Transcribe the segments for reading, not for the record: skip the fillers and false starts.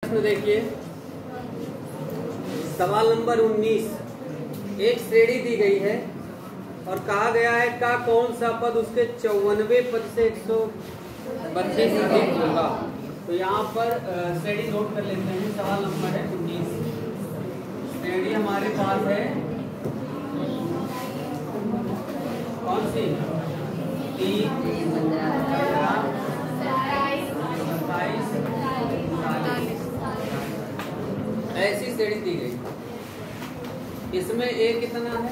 प्रश्न देखिए, सवाल नंबर 19। एक श्रेणी दी गई है और कहा गया है का कौन सा पद उसके 54वें पद से 132 अधिक होगा। तो यहाँ पर श्रेणी नोट कर लेते हैं। सवाल नंबर है 19। श्रेणी हमारे पास है कौन सी? 3, 15, 27, 40। ऐसी श्रेणी दी गई। इसमें ए कितना है?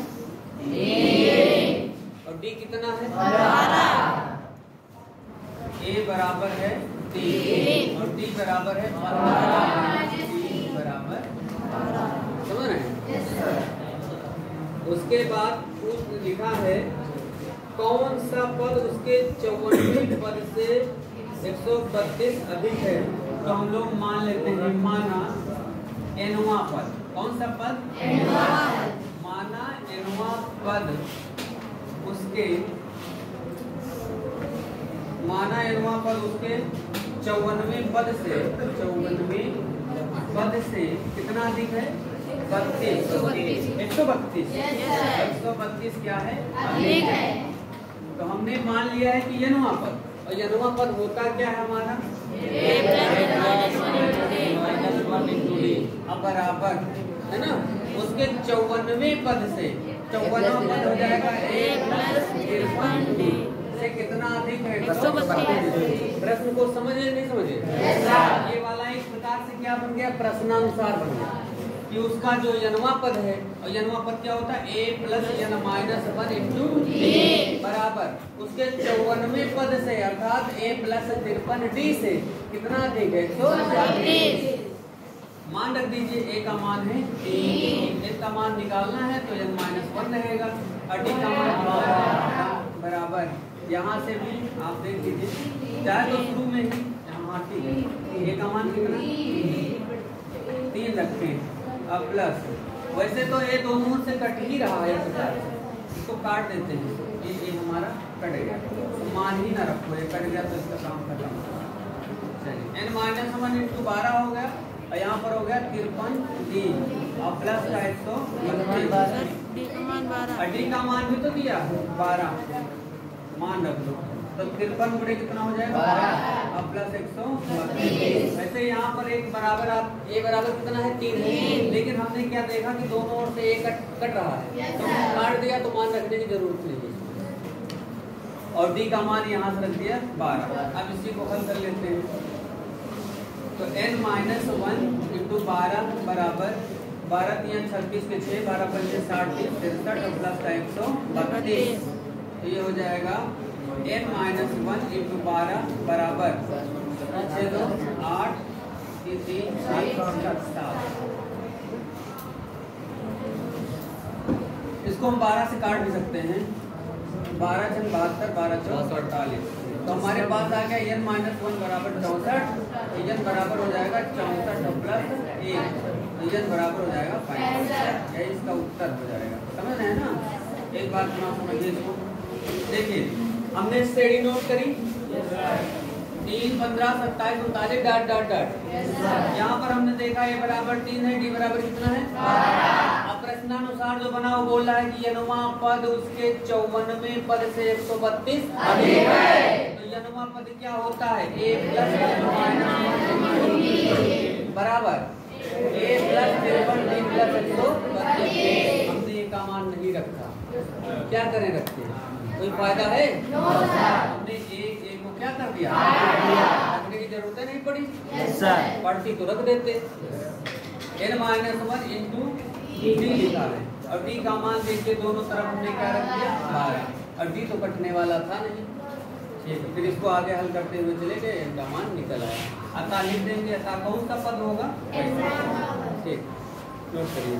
और डी कितना है? 12। ए बराबर है 3 और डी बराबर है 15। डी बराबर 12। समझ रहे हैं? उसके बाद लिखा है कौन सा पद उसके 54वें पद से 132 अधिक है। तो हम लोग मान लेते हैं, माना एनवा पद। कौन सा पद? माना एनवा पद उसके 54वें पद से कितना अधिक है? 132 क्या है? अधिक है। तो हमने मान लिया है कि यनुआ पद, और यनुआ पद होता क्या है हमारा? अब बराबर है ना, उसके 54वें पद से 54वां पद हो जाएगा से कितना अधिक है? 132। प्रश्न को समझे नहीं समझे? ये वाला एक प्रकार से क्या बन गया? प्रश्नानुसार बन गया कि उसका जो यनवा पद है, और यनवा पद क्या होता है? a + n - 1 × d बराबर उसके 54वें पद से अर्थात a + 53d से कितना अधिक है? 132। मान रख दीजिए a का मान है 3, n का मान निकालना है तो n - 1 रहेगा, और d का मान बराबर यहाँ से भी आप देख लीजिए, चाहे तो शुरू में ही यहाँ ठीक है a का मान कितना 3 रखते हैं, अब प्लस वैसे तो ये दोनों से कट ही रहा है, इसको काट देते हैं, ये हमारा कट गया, तो मान ही ना रखो, ये कट गया तो इसका काम खत्म। चलिए n - 1 × 12 हो गया, और यहाँ पर हो गया 53d और प्लस का 132। डी का मान भी तो दिया 12, मान रख लो, तो 53 गुणे कितना हो जाएगा? 12 और प्लस 132। वैसे यहाँ पर एक बराबर आप ए बराबर कितना है? 3 है, लेकिन हमने क्या देखा कि दोनों ओर से ए कट रहा है, तो काट दिया तो मान रखने की जरूरत नहीं है, और डी का मान यहाँ से रख दिया 12। अब इसी को हल कर लेते हैं, तो n - 1 × 12 बराबर 12 × 36 के 6, 12 × 5 = 60, 63 और प्लस का 132। तो ये हो जाएगा n - 1 × 12 बराबर 6 2 8 3 3 7। इसको हम 12 से काट भी सकते हैं, 12 × 72, 12 × 4 = 48। तो हमारे पास आ गया n - 1 बराबर 64, n बराबर हो जाएगा 64 और प्लस 1, n बराबर हो जाएगा 65। यही इसका उत्तर हो जाएगा। समझ रहे हैं ना? एक बात ना समझिए इसको, देखिए हमने श्रेणी नोट करी 3, 15, 27, 39 डॉट डॉट डॉट। यहाँ पर हमने देखा a बराबर 3 है, d बराबर कितना है? 12। अब प्रश्नानुसार जो बना वो बोल रहा है कि यनुमा पद उसके 54वें पद से 132 अधिक है। तो यनुमा पद क्या होता है? a + n - बराबर a + 53 d + 132। हमने ये का मान नहीं रखा, क्या करें रखते हैं? कोई फायदा है? हमने एक को क्या कर दिया? रखने की जरूरत नहीं पड़ी, पढ़ती तो रख देते। n - 1 × d लिखा है, और d का मान देखिए दोनों तरफ हमने क्या रख दिया? 12, और d तो कटने वाला था नहीं। ठीक है, फिर इसको आगे हल करते हुए चले गए, n का मान निकल आया। अतः लिख देंगे, अतः कौन सा पद होगा? ठीक, नोट करिए।